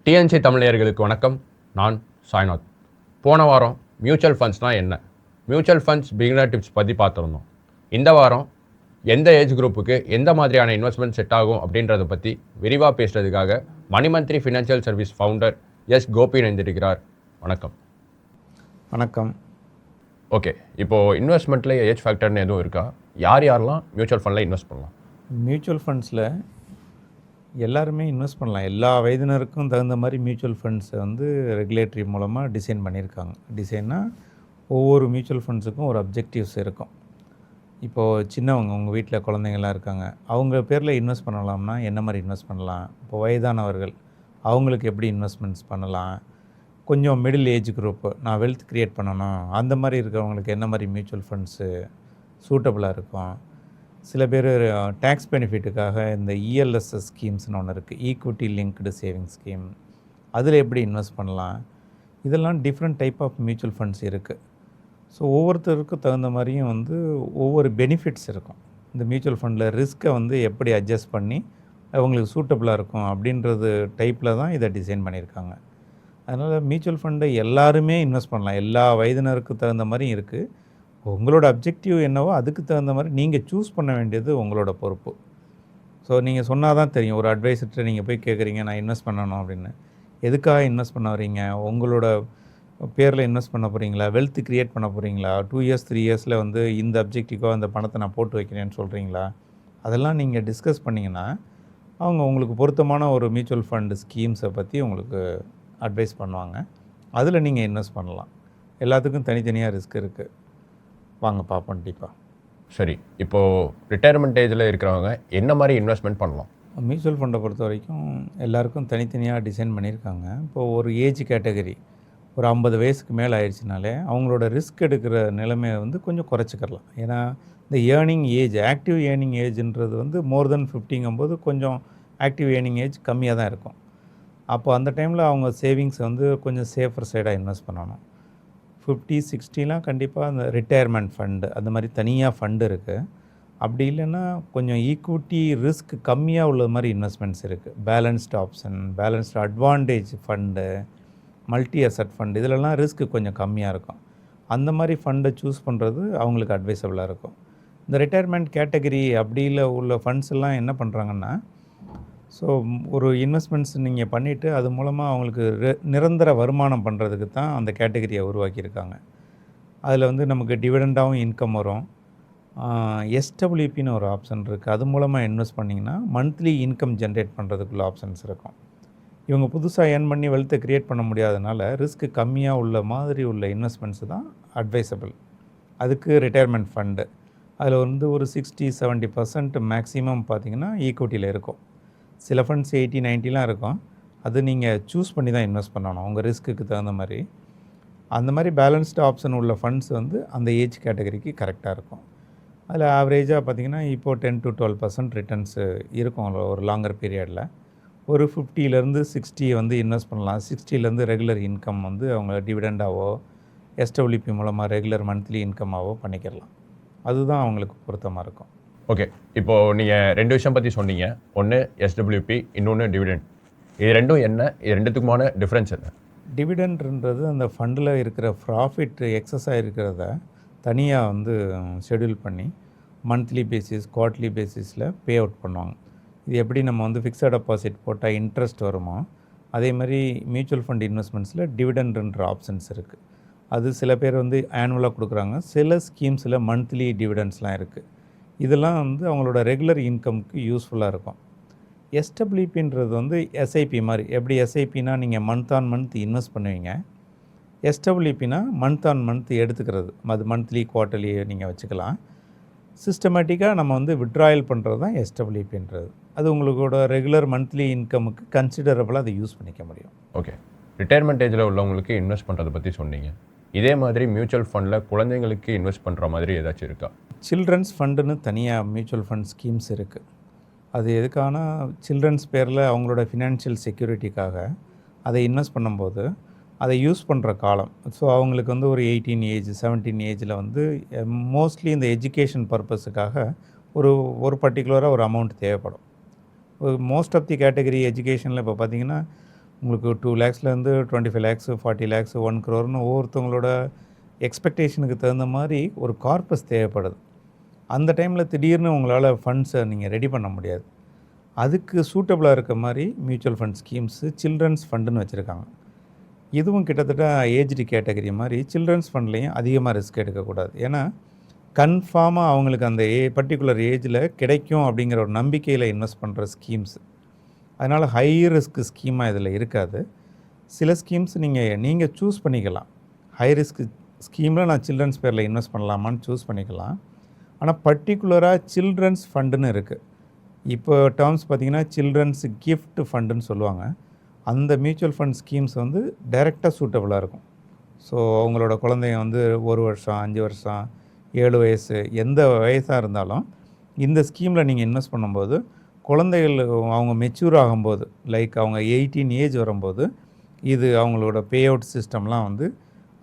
DNC தமிழர்களுக்கு வணக்கம். நான் சாய்நாத். போன வாரம் மியூச்சுவல் ஃபண்ட்ஸ்னால் என்ன, மியூச்சுவல் ஃபண்ட்ஸ் பிகினர் டிப்ஸ் பற்றி பார்த்துருந்தோம். இந்த வாரம் எந்த ஏஜ் குரூப்புக்கு எந்த மாதிரியான இன்வெஸ்ட்மெண்ட் செட் ஆகும் அப்படின்றத பற்றி விரிவாக பேசுகிறதுக்காக Money Mantri financial service founder S Gopi இணைந்திருக்கிறார். வணக்கம். வணக்கம். ஓகே, இப்போது இன்வெஸ்ட்மெண்ட்டில் ஏஜ் ஃபேக்டர்னு எதுவும் இருக்கா? யாரெல்லாம் மியூச்சுவல் ஃபண்டில் இன்வெஸ்ட் பண்ணலாம்? மியூச்சுவல் ஃபண்ட்ஸில் எல்லாருமே இன்வெஸ்ட் பண்ணலாம். எல்லா வயதினருக்கும் தகுந்த மாதிரி மியூச்சுவல் ஃபண்ட்ஸை ரெகுலேட்டரி மூலமாக டிசைன் பண்ணியிருக்காங்க. டிசைன்னா ஒவ்வொரு மியூச்சுவல் ஃபண்ட்ஸுக்கும் ஒரு அப்ஜெக்டிவ்ஸ் இருக்கும். இப்போது சின்னவங்க, உங்கள் வீட்டில் குழந்தைங்கள்லாம் இருக்காங்க, அவங்க பேரில் இன்வெஸ்ட் பண்ணலாம்னா என்ன மாதிரி இன்வெஸ்ட் பண்ணலாம்? இப்போ வயதானவர்கள், அவங்களுக்கு எப்படி இன்வெஸ்ட்மெண்ட்ஸ் பண்ணலாம்? கொஞ்சம் மிடில் ஏஜ் குரூப்பு, நான் வெல்த் க்ரியேட் பண்ணணும், அந்த மாதிரி இருக்கிறவங்களுக்கு என்ன மாதிரி மியூச்சுவல் ஃபண்ட்ஸு சூட்டபுளாக இருக்கும்? சில பேர் டேக்ஸ் பெனிஃபிட்டுக்காக இந்த இஎல்எஸ்எஸ் ஸ்கீம்ஸ்னு ஒன்று இருக்குது, ஈக்விட்டி லிங்க்டு சேவிங் ஸ்கீம், அதில் எப்படி இன்வெஸ்ட் பண்ணலாம்? இதெல்லாம் different type of mutual funds இருக்குது. ஸோ ஒவ்வொருத்தருக்கும் தகுந்த மாதிரியும் ஒவ்வொரு பெனிஃபிட்ஸ் இருக்கும். இந்த மியூச்சுவல் ஃபண்டில் ரிஸ்க்கை எப்படி அட்ஜஸ்ட் பண்ணி அவங்களுக்கு சூட்டபுளாக இருக்கும் அப்படின்றது டைப்பில் தான் இதை டிசைன் பண்ணியிருக்காங்க. அதனால் மியூச்சுவல் ஃபண்டை எல்லாருமே இன்வெஸ்ட் பண்ணலாம். எல்லா வயதினருக்கு தகுந்த மாதிரியும் இருக்குது. உங்களோட அப்ஜெக்டிவ் என்னவோ அதுக்கு தகுந்த மாதிரி நீங்கள் சூஸ் பண்ண வேண்டியது உங்களோட பொறுப்பு. ஸோ நீங்கள் சொன்னால் தான் தெரியும். ஒரு அட்வைசர்கிட்ட நீங்கள் போய் கேட்குறீங்க, நான் இன்வெஸ்ட் பண்ணணும் அப்படின்னு. எதுக்காக இன்வெஸ்ட் பண்ண வரீங்க? உங்களோட பேரில் இன்வெஸ்ட் பண்ண போகிறீங்களா? வெல்த் க்ரியேட் பண்ண போகிறீங்களா? 2 இயர்ஸ் 3 இயர்ஸில் இந்த அப்ஜெக்டிவாக அந்த பணத்தை நான் போட்டு வைக்கிறேன்னு சொல்கிறீங்களா? அதெல்லாம் நீங்கள் டிஸ்கஸ் பண்ணிங்கன்னா அவங்க உங்களுக்கு பொருத்தமான ஒரு மியூச்சுவல் ஃபண்டு ஸ்கீம்ஸை பற்றி உங்களுக்கு அட்வைஸ் பண்ணுவாங்க. அதில் நீங்கள் இன்வெஸ்ட் பண்ணலாம். எல்லாத்துக்கும் தனித்தனியாக ரிஸ்க் இருக்குது. வாங்க பார்ப்போம் டீப்பாக. சரி, இப்போது ரிட்டையர்மெண்ட் ஏஜில் இருக்கிறவங்க என்ன மாதிரி இன்வெஸ்ட்மெண்ட் பண்ணலாம்? மியூச்சுவல் ஃபண்டை பொறுத்த வரைக்கும் எல்லாருக்கும் தனித்தனியாக டிசைன் பண்ணியிருக்காங்க. இப்போது ஒரு ஏஜ் கேட்டகரி, ஒரு 50 வயசுக்கு மேலே ஆயிடுச்சுனாலே அவங்களோட ரிஸ்க் எடுக்கிற நிலைமையை கொஞ்சம் குறைச்சிக்கலாம். ஏன்னா இந்த ஏர்னிங் ஏஜ், ஆக்டிவ் ஏர்னிங் ஏஜ்ன்றது மோர் தென் 50ங்கும்போது கொஞ்சம் ஆக்டிவ் ஏர்னிங் ஏஜ் கம்மியாக தான் இருக்கும். அப்போ அந்த டைமில் அவங்க சேவிங்ஸ் கொஞ்சம் சேஃபர் சைடாக இன்வெஸ்ட் பண்ணணும். 50, 60லாம் கண்டிப்பாக அந்த ரிட்டையர்மெண்ட் ஃபண்டு அந்த மாதிரி தனியாக ஃபண்டு இருக்குது. அப்படி இல்லைன்னா கொஞ்சம் ஈக்விட்டி ரிஸ்க் கம்மியாக உள்ள மாதிரி இன்வெஸ்ட்மெண்ட்ஸ் இருக்குது. Balanced option, balanced advantage fund, multi asset fund, இதிலலாம் ரிஸ்க் கொஞ்சம் கம்மியாக இருக்கும். அந்த மாதிரி ஃபண்டை சூஸ் பண்ணுறது அவங்களுக்கு அட்வைசபிளாக இருக்கும். இந்த ரிட்டையர்மெண்ட் கேட்டகரி அப்படியில் உள்ள ஃபண்ட்ஸ் எல்லாம் என்ன பண்ணுறாங்கன்னா, ஸோ ஒரு இன்வெஸ்ட்மெண்ட்ஸ் நீங்கள் பண்ணிவிட்டு அது மூலமாக அவங்களுக்கு நிரந்தர வருமானம் பண்ணுறதுக்கு தான் அந்த கேட்டகரியை உருவாக்கியிருக்காங்க. அதில் நமக்கு டிவிடெண்டாகவும் இன்கம் வரும். எஸ்டபிள்யூபின்னு ஒரு ஆப்ஷன் இருக்குது. அது மூலமாக இன்வெஸ்ட் பண்ணிங்கன்னா மந்த்லி இன்கம் ஜென்ரேட் பண்ணுறதுக்குள்ள ஆப்ஷன்ஸ் இருக்கும். இவங்க புதுசாக ஏர்ன் பண்ணி வெல்த்தை க்ரியேட் பண்ண முடியாதனால ரிஸ்க் கம்மியாக உள்ள மாதிரி உள்ள இன்வெஸ்ட்மெண்ட்ஸ் தான் அட்வைசபிள். அதுக்கு ரிட்டையர்மெண்ட் ஃபண்டு அதில் ஒரு 60-70% மேக்ஸிமம் பார்த்திங்கன்னா ஈக்விட்டியில் இருக்கும். சில ஃபண்ட்ஸ் 80-90லாம் இருக்கும். அது நீங்கள் சூஸ் பண்ணி தான் இன்வெஸ்ட் பண்ணணும் உங்கள் ரிஸ்க்குக்கு தகுந்த மாதிரி. அந்த மாதிரி பேலன்ஸ்டு ஆப்ஷன் உள்ள ஃபண்ட்ஸ் அந்த ஏஜ் கேட்டகரிக்கு கரெக்டாக இருக்கும். அதில் ஆவரேஜாக பார்த்திங்கன்னா இப்போது 10-12% ரிட்டர்ன்ஸு இருக்கும் ஒரு லாங்கர் பீரியடில். ஒரு 50லேருந்து 60 இன்வெஸ்ட் பண்ணலாம். 60லேருந்து ரெகுலர் இன்கம் அவங்க டிவிடெண்டாவோ எஸ்டபிள்யூபி மூலமாக ரெகுலர் மந்த்லி இன்கமாகவோ பண்ணிக்கிடலாம். அதுதான் அவங்களுக்கு பொருத்தமாக இருக்கும். ஓகே, இப்போது நீங்கள் 2 விஷயம் பற்றி சொன்னீங்க. ஒன்று எஸ்டபிள்யூபி, இன்னொன்று டிவிடெண்ட். இது ரெண்டும் என்ன? இது ரெண்டுத்துக்குமான டிஃப்ரென்ஸ் என்ன? டிவிடெண்ட்ன்றது அந்த ஃபண்டில் இருக்கிற ப்ராஃபிட் எக்ஸஸாக இருக்கிறத தனியாக ஷெடியூல் பண்ணி மந்த்லி பேசிஸ், குவார்ட்லி பேசிஸில் பே அவுட் பண்ணுவாங்க. இது எப்படி நம்ம ஃபிக்ஸட் டெபாசிட் போட்டால் இன்ட்ரெஸ்ட் வருமோ, அதே மாதிரி மியூச்சுவல் ஃபண்ட் இன்வெஸ்ட்மெண்ட்ஸில் டிவிடெண்ட்ன்ற ஆப்ஷன்ஸ் இருக்குது. அது சில பேர் ஆனுவலாக கொடுக்குறாங்க. சில ஸ்கீம்ஸில் மந்த்லி டிவிடெண்ட்ஸ்லாம் இருக்குது. இதெல்லாம் அவங்களோட ரெகுலர் இன்கம்க்கு யூஸ்ஃபுல்லாக இருக்கும். எஸ்டபிள்யூபின்றது எஸ்ஐபி மாதிரி. எப்படி எஸ்ஐபினா நீங்கள் மந்த் ஆன் மந்த் இன்வெஸ்ட் பண்ணுவீங்க, எஸ்டபிள்யூபினா மந்த் ஆன் மந்த் எடுத்துக்கிறது. அது மந்த்லி குவார்ட்டர்லி நீங்கள் வச்சுக்கலாம். சிஸ்டமேட்டிக்காக நம்ம விட்ராயல் பண்ணுறது தான் எஸ்டபிள்யூபின்றது. அது உங்களோட ரெகுலர் மந்த்லி இன்கமுக்கு கன்சிடரபிளாக அதை யூஸ் பண்ணிக்க முடியும். ஓகே, ரிட்டையர்மெண்ட் ஏஜில் உள்ளவங்களுக்கு இன்வெஸ்ட் பண்ணுறதை பற்றி சொன்னீங்க. இதே மாதிரி மியூச்சுவல் ஃபண்டில் குழந்தைங்களுக்கு இன்வெஸ்ட் பண்ணுற மாதிரி ஏதாச்சும் இருக்கா? சில்ட்ரன்ஸ் ஃபண்டுன்னு தனியாக மியூச்சுவல் ஃபண்ட் ஸ்கீம்ஸ் இருக்குது. அது எதுக்கான சில்ட்ரன்ஸ் பேரில் அவங்களோட ஃபினான்ஷியல் செக்யூரிட்டிக்காக அதை இன்வெஸ்ட் பண்ணும்போது அதை யூஸ் பண்ணுற காலம். ஸோ அவங்களுக்கு ஒரு 18 ஏஜ் 17 ஏஜில் மோஸ்ட்லி இந்த எஜுகேஷன் பர்பஸுக்காக ஒரு பர்டிகுலராக ஒரு அமௌண்ட் தேவைப்படும். மோஸ்ட் ஆஃப் தி கேட்டகரி எஜுகேஷனில் இப்போ பார்த்திங்கன்னா உங்களுக்கு 2 லேக்ஸ்லேருந்து 25 லேக்ஸ் 40 லேக்ஸ் 1 crore ஒவ்வொருத்தவங்களோட எக்ஸ்பெக்டேஷனுக்கு தகுந்த மாதிரி ஒரு கார்பஸ் தேவைப்படுது. அந்த டைமில் திடீர்னு உங்களால் ஃபண்ட்ஸை நீங்கள் ரெடி பண்ண முடியாது. அதுக்கு சூட்டபுளாக இருக்க மாதிரி மியூச்சுவல் ஃபண்ட் ஸ்கீம்ஸு சில்ட்ரன்ஸ் ஃபண்டுன்னு வச்சுருக்காங்க. இதுவும் கிட்டத்தட்ட ஏஜ்டு கேட்டகரி மாதிரி சில்ட்ரன்ஸ் ஃபண்ட்லேயும் அதிகமாக ரிஸ்க் எடுக்கக்கூடாது. ஏன்னா கன்ஃபார்மாக அவங்களுக்கு அந்த பர்டிகுலர் ஏஜில் கிடைக்கும் அப்படிங்கிற ஒரு நம்பிக்கையில் இன்வெஸ்ட் பண்ணுற ஸ்கீம்ஸ். அதனால் ஹை ரிஸ்க் ஸ்கீமாக இதில் இருக்காது. சில ஸ்கீம்ஸ் நீங்கள் சூஸ் பண்ணிக்கலாம். ஹை ரிஸ்க் ஸ்கீமில் நான் சில்ட்ரன்ஸ் பேரில் இன்வெஸ்ட் பண்ணலாமான்னு சூஸ் பண்ணிக்கலாம். ஆனால் பர்டிகுலராக சில்ட்ரன்ஸ் ஃபண்டுன்னு இருக்குது. இப்போ டேர்ம்ஸ் பார்த்திங்கன்னா சில்ட்ரன்ஸ் கிஃப்ட் ஃபண்டுன்னு சொல்லுவாங்க. அந்த மியூச்சுவல் ஃபண்ட் ஸ்கீம்ஸ் வந்து டைரெக்டாக சூட்டபுளாக இருக்கும். ஸோ அவங்களோட குழந்தைங்க வந்து 1 வருஷம் 5 வருஷம் 7 வயசு எந்த வயசாக இருந்தாலும் இந்த ஸ்கீமில் நீங்கள் இன்வெஸ்ட் பண்ணும்போது குழந்தைகள் அவங்க மெச்சூர் ஆகும்போது லைக் அவங்க 18 ஏஜ் வரும்போது இது அவங்களோட பே அவுட் சிஸ்டம்லாம் வந்து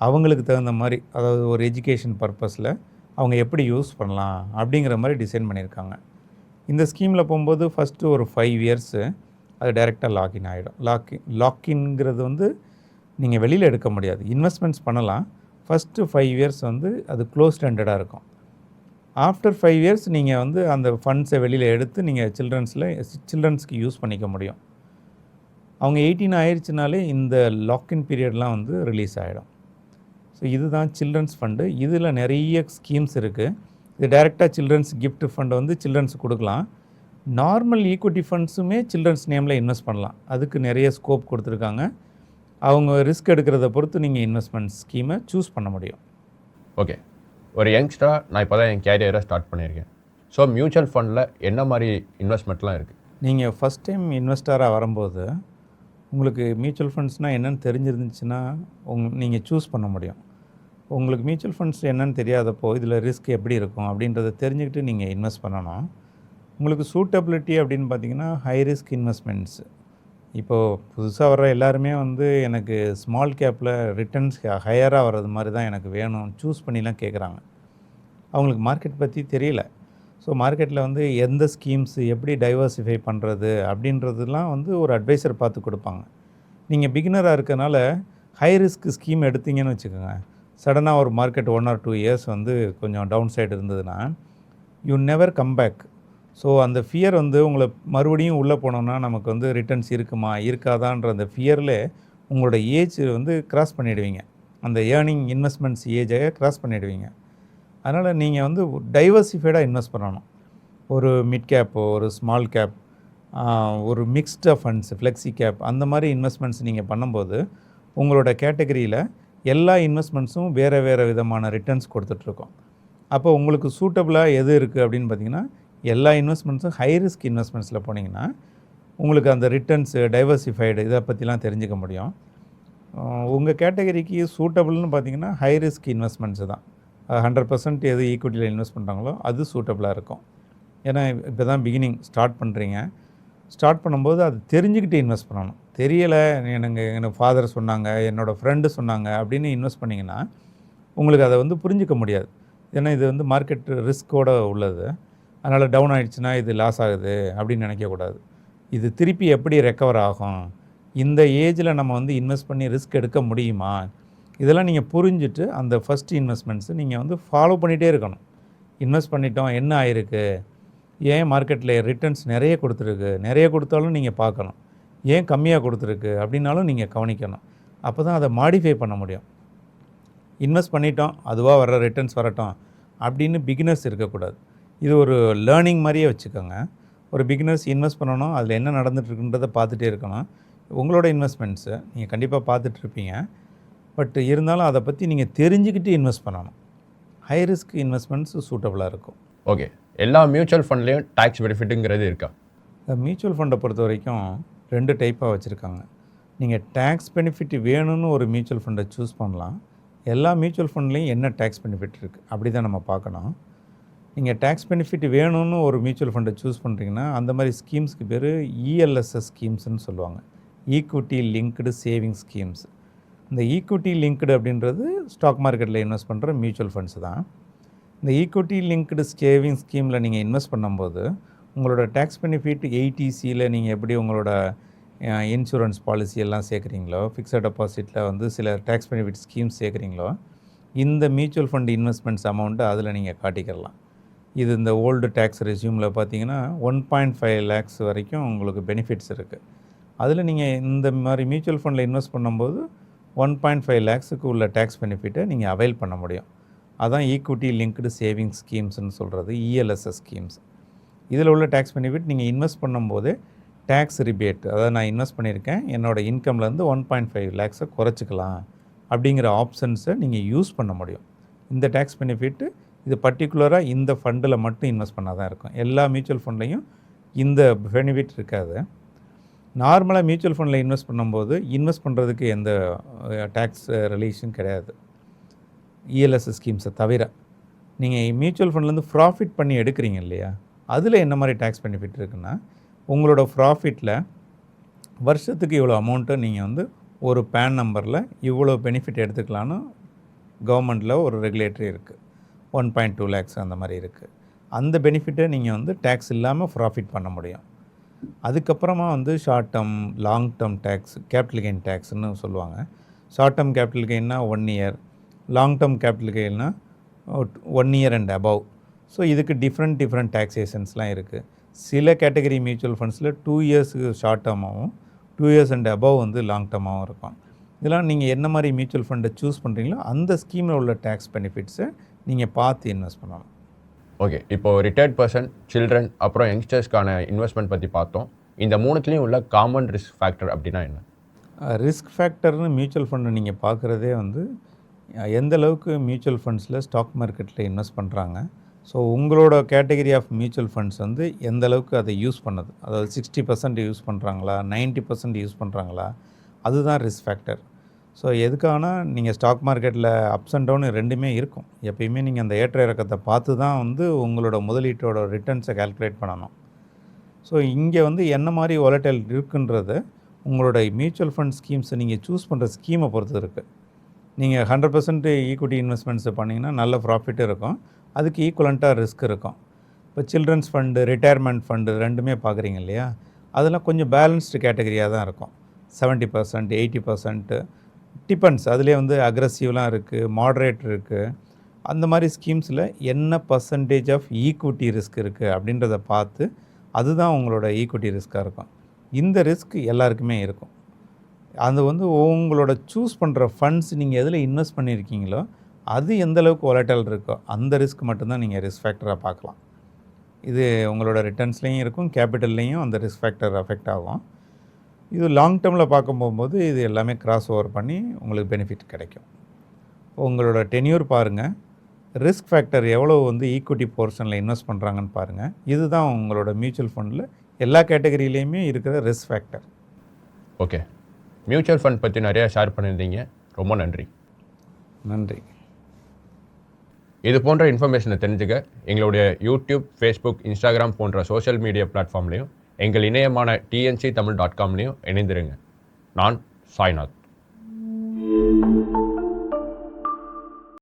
அவங்களுக்கு தகுந்த மாதிரி, அதாவது ஒரு எஜுகேஷன் பர்பஸில் அவங்க எப்படி யூஸ் பண்ணலாம் அப்படிங்கிற மாதிரி டிசைன் பண்ணியிருக்காங்க. இந்த ஸ்கீமில் போகும்போது ஃபஸ்ட்டு ஒரு 5 இயர்ஸு அது டைரெக்டாக லாக்இன் ஆகிடும். லாக்இன்ங்கிறது வந்து நீங்கள் வெளியில் எடுக்க முடியாது. இன்வெஸ்ட்மெண்ட்ஸ் பண்ணலாம். ஃபஸ்ட்டு 5 இயர்ஸ் வந்து அது க்ளோஸ்ட் எண்டடாக இருக்கும். ஆஃப்டர் 5 இயர்ஸ் நீங்கள் வந்து அந்த ஃபண்ட்ஸை வெளியில் எடுத்து நீங்கள் சில்ட்ரன்ஸ்க்கு யூஸ் பண்ணிக்க முடியும். அவங்க 18 ஆயிடுச்சுனாலே இந்த லாக்இன் பீரியட்லாம் வந்து ரிலீஸ் ஆகிடும். ஸோ இதுதான் சில்ட்ரன்ஸ் ஃபண்டு. இதில் நிறைய ஸ்கீம்ஸ் இருக்குது. இது டைரெக்டாக சில்ட்ரன்ஸ் கிஃப்ட் ஃபண்டை வந்து சில்ட்ரன்ஸுக்கு கொடுக்கலாம். நார்மல் ஈக்விட்டி ஃபண்ட்ஸுமே சில்ட்ரன்ஸ் நேமில் இன்வெஸ்ட் பண்ணலாம். அதுக்கு நிறைய ஸ்கோப் கொடுத்துருக்காங்க. அவங்க ரிஸ்க் எடுக்கிறத பொறுத்து நீங்கள் இன்வெஸ்ட்மெண்ட் ஸ்கீமை சூஸ் பண்ண முடியும். ஓகே, ஒரு யங்ஸ்டராக நான் இப்போ தான் என் கேரியரை ஸ்டார்ட் பண்ணியிருக்கேன். ஸோ மியூச்சுவல் ஃபண்டில் என்ன மாதிரி இன்வெஸ்ட்மெண்ட்லாம் இருக்குது? நீங்கள் ஃபஸ்ட் டைம் இன்வெஸ்டராக வரும்போது உங்களுக்கு மியூச்சுவல் ஃபண்ட்ஸ்னால் என்னென்னு தெரிஞ்சிருந்துச்சுன்னா நீங்கள் சூஸ் பண்ண முடியும். உங்களுக்கு மியூச்சுவல் ஃபண்ட்ஸ் என்னென்னு தெரியாதப்போ இதில் ரிஸ்க் எப்படி இருக்கும் அப்படின்றத தெரிஞ்சுக்கிட்டு நீங்கள் இன்வெஸ்ட் பண்ணணும். உங்களுக்கு சூட்டபிலிட்டி அப்படின்னு பார்த்தீங்கன்னா ஹை ரிஸ்க் இன்வெஸ்ட்மெண்ட்ஸ். இப்போது புதுசாக வர்ற எல்லாருமே வந்து எனக்கு ஸ்மால் கேப்பில் ரிட்டர்ன்ஸ் ஹையராக வர்றது மாதிரி தான் எனக்கு வேணும் சூஸ் பண்ணிலாம் கேட்குறாங்க. அவங்களுக்கு மார்க்கெட் பற்றி தெரியல. ஸோ மார்க்கெட்டில் வந்து எந்த ஸ்கீம்ஸ் எப்படி டைவர்சிஃபை பண்ணுறது அப்படின்றதுலாம் வந்து ஒரு அட்வைசர் பார்த்து கொடுப்பாங்க. நீங்கள் பிகினராக இருக்கனால ஹை ரிஸ்க் ஸ்கீம் எடுத்தீங்கன்னு வச்சுக்கோங்க, சடனாக ஒரு மார்க்கெட் 1 or 2 இயர்ஸ் வந்து கொஞ்சம் டவுன் சைடு இருந்ததுன்னா you never come back. So அந்த ஃபியர் வந்து உங்களை மறுபடியும் உள்ளே போனோம்னா நமக்கு வந்து ரிட்டர்ன்ஸ் இருக்குமா இருக்காதான்ற அந்த ஃபியரில் உங்களோட ஏஜ் வந்து கிராஸ் பண்ணிவிடுவீங்க. அந்த ஏர்னிங் இன்வெஸ்ட்மெண்ட்ஸ் ஏஜை கிராஸ் பண்ணிவிடுவீங்க. அதனால் நீங்கள் வந்து டைவர்சிஃபைடாக இன்வெஸ்ட் பண்ணணும். ஒரு மிட் கேப்போ ஒரு ஸ்மால் கேப் ஒரு மிக்ஸ்டு ஃபண்ட்ஸ் ஃப்ளெக்ஸி கேப் அந்த மாதிரி இன்வெஸ்ட்மெண்ட்ஸ் நீங்கள் பண்ணும்போது உங்களோட கேட்டகரியில் எல்லா இன்வெஸ்ட்மெண்ட்ஸும் வேறு வேறு விதமான ரிட்டர்ன்ஸ் கொடுத்துட்ருக்கோம். அப்போ உங்களுக்கு சூட்டபுளாக எது இருக்குது அப்படின்னு பார்த்தீங்கன்னா எல்லா இன்வெஸ்ட்மெண்ட்ஸும் ஹை ரிஸ்க் இன்வெஸ்ட்மெண்ட்ஸில் போனீங்கன்னா உங்களுக்கு அந்த ரிட்டர்ன்ஸு டைவர்சிஃபைடு இதை பற்றிலாம் தெரிஞ்சுக்க முடியும். உங்கள் கேட்டகரிக்கு சூட்டபுள்னு பார்த்தீங்கன்னா ஹை ரிஸ்க் இன்வெஸ்ட்மெண்ட்ஸு தான். 100% எது ஈக்விட்டியில் இன்வெஸ்ட் பண்ணுறாங்களோ அது சூட்டபுளாக இருக்கும். ஏன்னா இப்போ தான் பிகினிங் ஸ்டார்ட் பண்ணுறீங்க. ஸ்டார்ட் பண்ணும்போது அது தெரிஞ்சுக்கிட்டு இன்வெஸ்ட் பண்ணணும். தெரியலை, எனக்கு ஃபாதர் சொன்னாங்க, என்னோடய ஃப்ரெண்டு சொன்னாங்க அப்படின்னு இன்வெஸ்ட் பண்ணிங்கன்னா உங்களுக்கு அதை வந்து புரிஞ்சிக்க முடியாது. ஏன்னா இது வந்து மார்க்கெட் ரிஸ்க்கோடு உள்ளது. அதனால் டவுன் ஆகிடுச்சுன்னா இது லாஸ் ஆகுது அப்படின்னு நினைக்கக்கூடாது. இது திருப்பி எப்படி ரெக்கவர் ஆகும், இந்த ஏஜில் நம்ம வந்து இன்வெஸ்ட் பண்ணி ரிஸ்க் எடுக்க முடியுமா, இதெல்லாம் நீங்கள் புரிஞ்சுட்டு அந்த ஃபஸ்ட் இன்வெஸ்ட்மெண்ட்ஸு நீங்கள் வந்து ஃபாலோ பண்ணிகிட்டே இருக்கணும். இன்வெஸ்ட் பண்ணிட்டோம் என்ன ஆயிருக்கு, ஏன் மார்க்கெட்டில் ரிட்டர்ன்ஸ் நிறைய கொடுத்துருக்கு, நிறைய கொடுத்தாலும் நீங்கள் பார்க்கணும், ஏன் கம்மியாக கொடுத்துருக்கு அப்படின்னாலும் நீங்கள் கவனிக்கணும். அப்போ தான் அதை மாடிஃபை பண்ண முடியும். இன்வெஸ்ட் பண்ணிட்டோம் அதுவாக வர்ற ரிட்டர்ன்ஸ் வரட்டும் அப்படின்னு பிகினர்ஸ் இருக்கக்கூடாது. இது ஒரு லேர்னிங் மாதிரியே வச்சுக்கோங்க. ஒரு பிகினர்ஸ் இன்வெஸ்ட் பண்ணணும், அதில் என்ன நடந்துகிட்ருக்குன்றதை பார்த்துட்டே இருக்கணும். உங்களோட இன்வெஸ்ட்மெண்ட்ஸை நீங்கள் கண்டிப்பாக பார்த்துட்ருப்பீங்க. பட் இருந்தாலும் அதை பற்றி நீங்கள் தெரிஞ்சுக்கிட்டு இன்வெஸ்ட் பண்ணணும். ஹை ரிஸ்க் இன்வெஸ்ட்மெண்ட்ஸ் சூட்டபுளாக இருக்கும். ஓகே, எல்லா மியூச்சுவல் ஃபண்ட்லேயும் டேக்ஸ் பெனிஃபிட்டுங்கிறது இருக்கா? மியூச்சுவல் ஃபண்டை பொறுத்த வரைக்கும் 2 டைப்பாக வச்சுருக்காங்க. நீங்கள் டேக்ஸ் பெனிஃபிட் வேணும்னு ஒரு மியூச்சுவல் ஃபண்டை சூஸ் பண்ணலாம். எல்லா மியூச்சுவல் ஃபண்ட்லேயும் என்ன டேக்ஸ் பெனிஃபிட் இருக்குது அப்படி தான் நம்ம பார்க்கணும். நீங்கள் டேக்ஸ் பெனிஃபிட் வேணும்னு ஒரு மியூச்சுவல் ஃபண்டை சூஸ் பண்ணுறீங்கன்னா அந்த மாதிரி ஸ்கீம்ஸ்க்கு பேர் இஎல்எஸ்எஸ் ஸ்கீம்ஸ்னு சொல்லுவாங்க, ஈக்விட்டி லிங்க்டு சேவிங் ஸ்கீம்ஸ். இந்த ஈக்விட்டி லிங்க்டு அப்படின்றது ஸ்டாக் மார்க்கெட்டில் இன்வெஸ்ட் பண்ணுற மியூச்சுவல் ஃபண்ட்ஸ் தான். இந்த ஈக்விட்டி லிங்க்டு சேவிங் ஸ்கீமில் நீங்கள் இன்வெஸ்ட் பண்ணும்போது உங்களோட டேக்ஸ் பெனிஃபிட் 80Cயில் நீங்கள் எப்படி உங்களோட இன்சூரன்ஸ் பாலிசி எல்லாம் சேர்க்குறீங்களோ, ஃபிக்ஸட் டெபாசிட்டில் வந்து சில டேக்ஸ் பெனிஃபிட் ஸ்கீம்ஸ் சேர்க்குறீங்களோ, இந்த மியூச்சுவல் ஃபண்ட் இன்வெஸ்ட்மெண்ட்ஸ் அமௌண்ட்டை அதில் நீங்கள் காட்டிக்கிறலாம். இது இந்த ஓல்டு டேக்ஸ் ரெஸ்யூமில் பார்த்தீங்கன்னா 1.5 lakhs வரைக்கும் உங்களுக்கு பெனிஃபிட்ஸ் இருக்குது. அதில் நீங்கள் இந்த மாதிரி மியூச்சுவல் ஃபண்டில் இன்வெஸ்ட் பண்ணும்போது 1.5 lakhsக்கு உள்ள டேக்ஸ் பெனிஃபிட்டை நீங்கள் அவைல் பண்ண முடியும். அதான் ஈக்விட்டி லிங்க்டு சேவிங்ஸ் ஸ்கீம்ஸ்னு சொல்கிறது, இஎல்எஸ்எஸ் ஸ்கீம்ஸ். இதில் உள்ள டேக்ஸ் பெனிஃபிட் நீங்கள் இன்வெஸ்ட் பண்ணும்போது டேக்ஸ் ரிபேட், அதாவது நான் இன்வெஸ்ட் பண்ணியிருக்கேன், என்னோடய இன்கம்லேருந்து 1.5 lakhs குறைச்சிக்கலாம் அப்படிங்கிற ஆப்ஷன்ஸை நீங்கள் யூஸ் பண்ண முடியும். இந்த டேக்ஸ் பெனிஃபிட்டு இது பர்டிகுலராக இந்த ஃபண்டில் மட்டும் இன்வெஸ்ட் பண்ணால் தான் இருக்கும். எல்லா மியூச்சுவல் ஃபண்ட்லையும் இந்த பெனிஃபிட் இருக்காது. நார்மலாக மியூச்சுவல் ஃபண்டில் இன்வெஸ்ட் பண்ணும்போது இன்வெஸ்ட் பண்ணுறதுக்கு எந்த டேக்ஸ் ரிலேஷன் கிடையாது, இஎல்எஸ்எஸ் ஸ்கீம்ஸை தவிர. நீங்கள் மியூச்சுவல் ஃபண்ட்லேருந்து ப்ராஃபிட் பண்ணி எடுக்கிறீங்க இல்லையா, அதில் என்ன மாதிரி டேக்ஸ் பெனிஃபிட் இருக்குன்னா, உங்களோட ப்ராஃபிட்டில் வருஷத்துக்கு இவ்வளோ அமௌண்ட்டை நீங்கள் வந்து ஒரு பேன் நம்பரில் இவ்வளோ பெனிஃபிட் எடுத்துக்கலான்னு கவர்மெண்ட்டில் ஒரு ரெகுலேட்டரி இருக்குது. 1.2 lakhs அந்த மாதிரி இருக்குது. அந்த பெனிஃபிட்டை நீங்கள் வந்து டேக்ஸ் இல்லாமல் ப்ராஃபிட் பண்ண முடியும். அதுக்கப்புறமா வந்து short term, long term tax, capital gain டேக்ஸ்னு சொல்லுவாங்க. ஷார்ட் டேர்ம் கேபிட்டல் கெயின்னா 1 year, லாங் டேர்ம் கேபிட்டல் கெயின்னா 1 year and above. ஸோ இதுக்கு டிஃப்ரெண்ட் டேக்ஸேஷன்ஸ்லாம் இருக்குது. சில கேட்டகரி மியூச்சுவல் ஃபண்ட்ஸில் 2 years ஷார்ட் டேர்மாகவும் 2 years and above வந்து லாங் டேர்மாகவும் இருக்கும். இதெல்லாம் நீங்கள் என்ன மாதிரி மியூச்சுவல் ஃபண்டை சூஸ் பண்ணுறீங்களோ அந்த ஸ்கீமில் உள்ள டேக்ஸ் பெனிஃபிட்ஸை நீங்கள் பார்த்து இன்வெஸ்ட் பண்ணலாம். ஓகே, இப்போது ரிட்டையர்ட் பர்சன், சில்ட்ரன், அப்புறம் யங்ஸ்டர்ஸ்க்கான இன்வெஸ்ட்மெண்ட் பற்றி பார்த்தோம். இந்த மூணுத்துலேயும் உள்ள காமன் ரிஸ்க் ஃபேக்டர் அப்படின்னா என்ன? ரிஸ்க் ஃபேக்டர்னு மியூச்சுவல் ஃபண்டை நீங்கள் பார்க்குறதே வந்து எந்த அளவுக்கு மியூச்சுவல் ஃபண்ட்ஸில் ஸ்டாக் மார்க்கெட்டில் இன்வெஸ்ட் பண்ணுறாங்க. ஸோ உங்களோட கேட்டகரி ஆஃப் மியூச்சுவல் ஃபண்ட்ஸ் வந்து எந்த அளவுக்கு அதை யூஸ் பண்ணுது, அதாவது 60% யூஸ் பண்ணுறாங்களா, 90% யூஸ் பண்ணுறாங்களா, அதுதான் ரிஸ்க் ஃபேக்டர். ஸோ எதுக்கானா நீங்கள் ஸ்டாக் மார்க்கெட்டில் அப்ஸ் அண்ட் டவுன் ரெண்டுமே இருக்கும். எப்பயுமே நீங்கள் அந்த ஏற்ற இறக்கத்தை பார்த்து தான் வந்து உங்களோட முதலீட்டோட ரிட்டர்ன்ஸை கால்குலேட் பண்ணணும். ஸோ இங்கே வந்து என்ன மாதிரி வாலடைல் இருக்குன்றது உங்களோட மியூச்சுவல் ஃபண்ட் ஸ்கீம்ஸை நீங்கள் சூஸ் பண்ணுற ஸ்கீமை பொறுத்து இருக்குது. நீங்கள் 100% ஈக்விட்டி இன்வெஸ்ட்மெண்ட்ஸை பண்ணிங்கன்னா நல்ல ப்ராஃபிட்டும் இருக்கும், அதுக்கு ஈக்குவலண்ட்டாக ரிஸ்க் இருக்கும். இப்போ சில்ட்ரன்ஸ் ஃபண்டு, ரிட்டையர்மெண்ட் ஃபண்டு ரெண்டுமே பார்க்குறீங்க இல்லையா, அதெல்லாம் கொஞ்சம் பேலன்ஸ்டு கேட்டகரியாக தான் இருக்கும். 70%, 80% டிபெண்ட்ஸ். அதுலேயே வந்து அக்ரெசிவ்லாம் இருக்குது, மாட்ரேட் இருக்குது. அந்த மாதிரி ஸ்கீம்ஸில் என்ன பர்சன்டேஜ் ஆஃப் ஈக்விட்டி ரிஸ்க் இருக்குது அப்படின்றத பார்த்து அதுதான் உங்களோட ஈக்விட்டி ரிஸ்க்காக இருக்கும். இந்த ரிஸ்க் எல்லாருக்குமே இருக்கும். அது வந்து உங்களோட சூஸ் பண்ணுற ஃபண்ட்ஸ் நீங்கள் எதில் இன்வெஸ்ட் பண்ணியிருக்கீங்களோ அது எந்தளவுக்கு வாலடைல் இருக்கோ அந்த ரிஸ்க் மட்டும்தான் நீங்கள் ரிஸ்க் ஃபேக்டராக பார்க்கலாம். இது உங்களோட ரிட்டர்ன்ஸ்லேயும் இருக்கும், கேபிட்டல்லையும் அந்த ரிஸ்க் ஃபேக்டர் அஃபெக்ட் ஆகும். இது லாங் டேர்மில் பார்க்க போகும்போது இது எல்லாமே கிராஸ் ஓவர் பண்ணி உங்களுக்கு பெனிஃபிட் கிடைக்கும். உங்களோட டென்யூர் பாருங்கள், ரிஸ்க் ஃபேக்டர் எவ்வளோ வந்து ஈக்விட்டி போர்ஷனில் இன்வெஸ்ட் பண்ணுறாங்கன்னு பாருங்கள். இதுதான் உங்களோட மியூச்சுவல் ஃபண்டில் எல்லா கேட்டகரியிலையுமே இருக்கிற risk factor. Okay, mutual fund பற்றி நிறையா ஷேர் பண்ணியிருந்தீங்க, ரொம்ப நன்றி. நன்றி. இது போன்ற இன்ஃபர்மேஷனை தெரிஞ்சுக்க எங்களுடைய யூடியூப், ஃபேஸ்புக், இன்ஸ்டாகிராம் போன்ற சோஷியல் மீடியா பிளாட்ஃபார்ம்லேயும் எங்கள் இணையமான tnctamil.com இணைந்திருங்க. நான் சாய்நாத்.